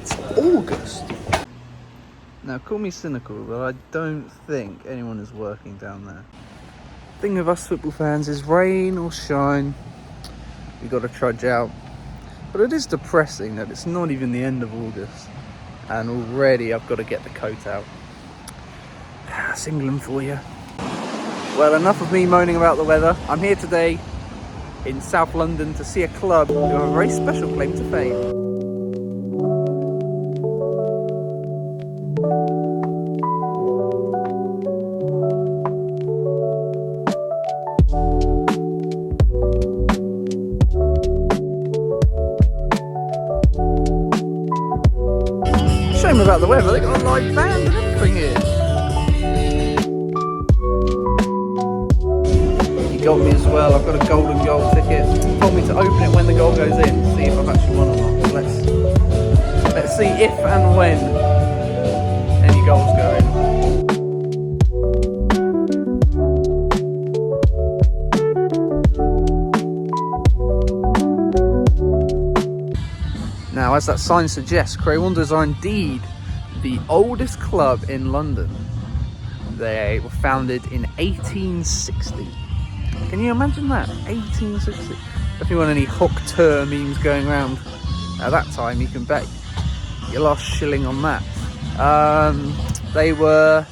It's August. Now, call me cynical, but I don't think anyone is working down there. Thing with us football fans is rain or shine, you got to trudge out. But it is depressing that it's not even the end of August, and already I've got to get the coat out. That's England for you. Well, enough of me moaning about the weather. I'm here today in South London to see a club who have a very special claim to fame. Shame about the weather, they got a live band and everything here. You got me as well, I've got a golden goal ticket. You told me to open it when the goal goes in, see if I've actually won or not. So let's see if and when any goals go in. Now, as that sign suggests, Cray Wanders are indeed the oldest club in London. They were founded in 1860. Can you imagine that? 1860. If you want any Hock Tur memes going around at that time, you can bet your last shilling on that. They were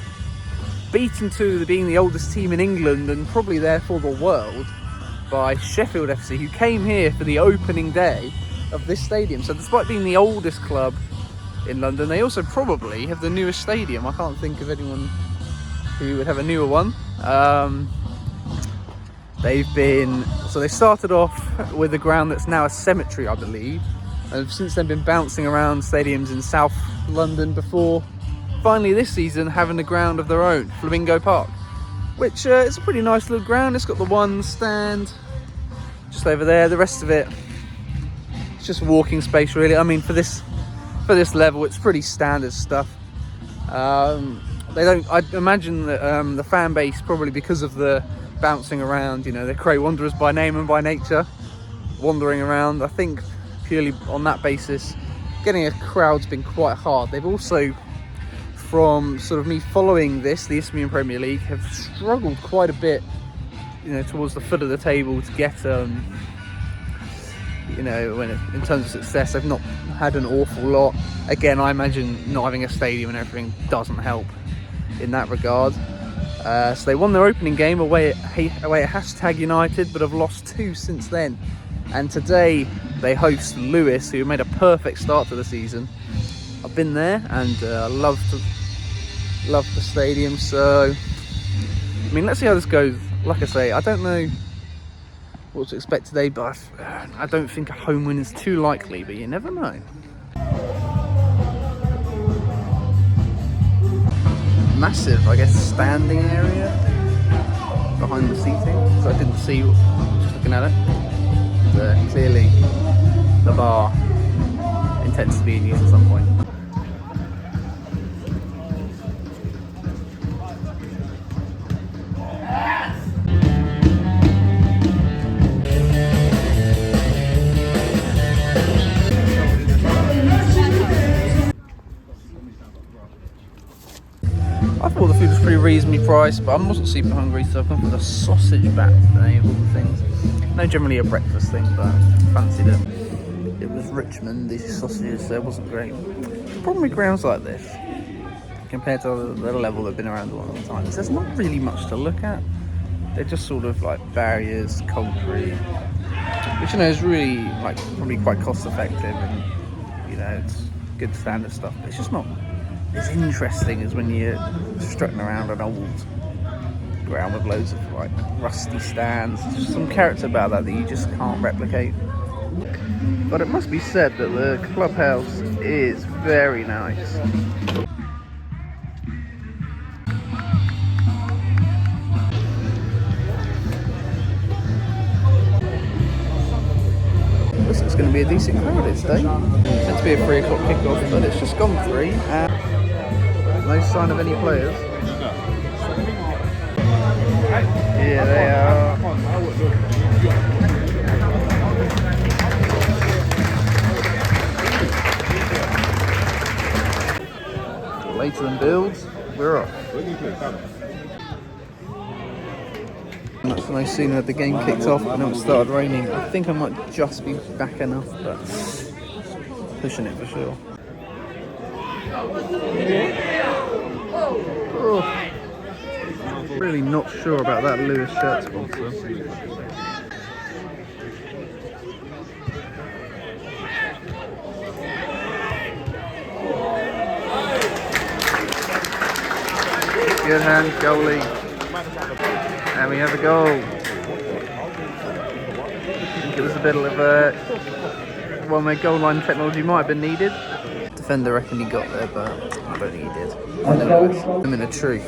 beaten to being the oldest team in England and probably therefore the world by Sheffield FC, who came here for the opening day of this stadium. So despite being the oldest club in London, they also probably have the newest stadium. I can't think of anyone who would have a newer one. They started off with a ground that's now a cemetery, I believe, and have since then been bouncing around stadiums in South London before finally this season having a ground of their own, Flamingo Park, which is a pretty nice little ground. It's got the one stand just over there. The rest of it, it's just walking space, really. I mean, for this level, it's pretty standard stuff. I imagine that the fan base, probably because of the bouncing around, you know, they're Cray Wanderers by name and by nature, wandering around. I think purely on that basis, getting a crowd's been quite hard. They've also, from sort of me following the Isthmian Premier League, have struggled quite a bit, you know, towards the foot of the table to get you know, in terms of success. They've not had an awful lot. Again, I imagine not having a stadium and everything doesn't help in that regard. So they won their opening game away at #United, but have lost 2 since then. And today they host Lewes, who made a perfect start to the season. I've been there and love the stadium. So, I mean, let's see how this goes. Like I say, I don't know what to expect today, but I don't think a home win is too likely, but you never know. Massive, I guess, standing area behind the seating, so I didn't see just looking at it. Clearly the bar intends to be in use at some point. I thought the food was pretty reasonably priced, but I wasn't super hungry, so I've gone for the sausage bat today of all the things. No, generally a breakfast thing, but fancied it. It was Richmond, these sausages, so it wasn't great. The problem with grounds like this, compared to the level they've been around a lot of the time, is there's not really much to look at. They're just sort of like barriers, concrete, which, you know, is really like probably quite cost effective, and, you know, it's good standard stuff, but it's just not as interesting as when you're strutting around an old ground with loads of like rusty stands. There's just some character about that you just can't replicate. But it must be said that the clubhouse is very nice. This is going to be a decent crowd today. It's meant to be a 3 o'clock kickoff, but it's just gone 3 and no sign of any players. Here they are. Excellent builds. We're off. No sooner had the game kicked off and it started raining. I think I might just be back enough, but pushing it for sure. Oh. Really not sure about that Lewes shirt sponsor. Good hand, goalie. And we have a goal. I think it was a bit of well, my goal line technology might have been needed. Defender reckon he got there, but I don't think he did. I'm in a tree.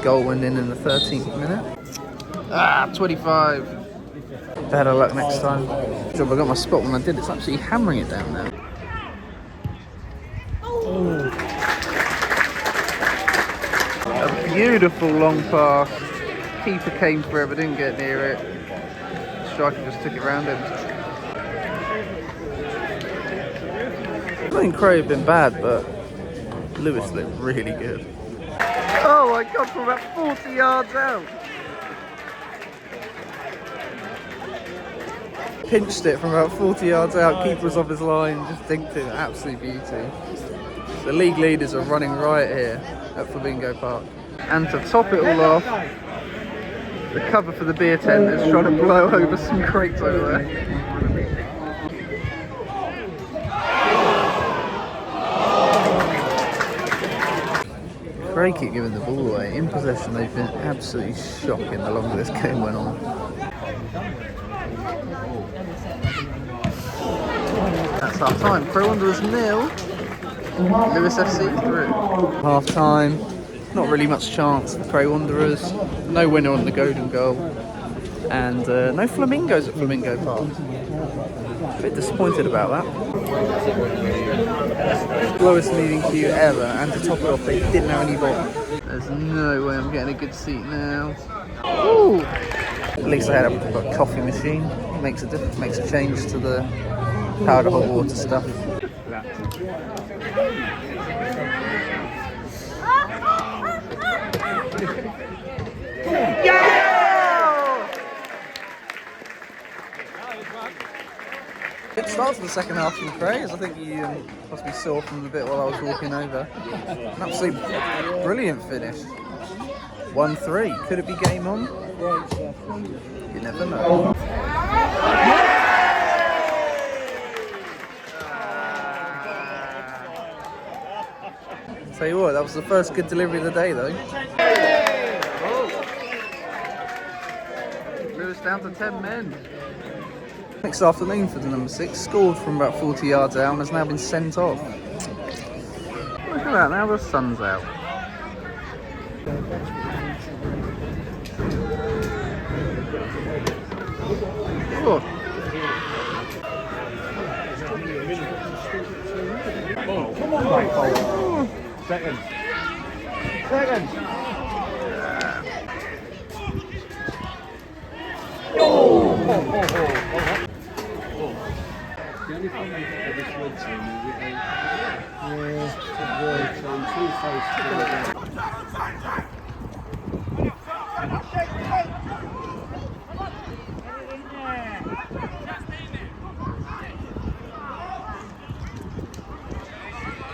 Goal went in the 13th minute. 25. Better luck next time. Good job I got my spot when I did. It's absolutely hammering it down now. A beautiful long pass. Keeper came for it but didn't get near it. Striker just took it round him. I think Cray have been bad, but Lewes looked really good. Oh my god, from about 40 yards out. Pinched it from about 40 yards out, keeper was off his line, just dinked it, absolute beauty. The league leaders are running right here at Flamingo Park. And to top it all off, the cover for the beer tent is trying to blow over some crates over there. Cray keep giving the ball away. In possession, they've been absolutely shocking the longer this game went on. That's half time. Cray Wanders 0. Lewes FC 3. Half time. Not really much chance for Cray Wanderers. No winner on the golden goal. And no flamingos at Flamingo Park. A bit disappointed about that. Lowest leading queue ever, and to top it off, they didn't have any bottom. There's no way I'm getting a good seat now. Ooh. At least I had a coffee machine. Makes a difference, makes a change to the powder hot water stuff. Good start to the second half from Cray, as I think you possibly saw from the bit while I was walking over. An absolutely brilliant finish. 1-3. Could it be game on? You never know. Tell you what, that was the first good delivery of the day, though. Lewes down to 10 men. Next afternoon for the number 6, scored from about 40 yards out and has now been sent off. Look at that, now the sun's out. Oh. Oh, come on, mate. Oh. Second. Oh. The only thing for this red team is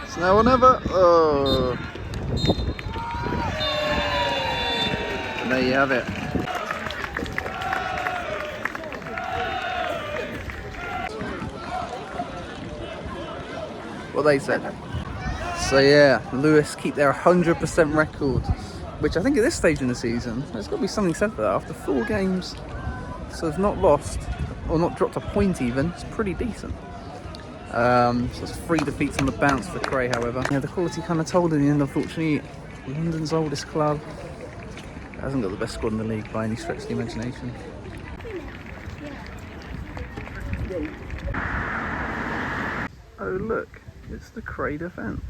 it's now or never. Oh. And there you have it. What they said. So yeah, Lewes keep their 100% record, which I think at this stage in the season, there's got to be something said for that. After 4 games, so they've not lost, or not dropped a point even, it's pretty decent. So it's 3 defeats on the bounce for Cray, however. Yeah, the quality kind of told in the end, unfortunately. London's oldest club hasn't got the best squad in the league by any stretch of the imagination. Oh look, it's the Cray defence.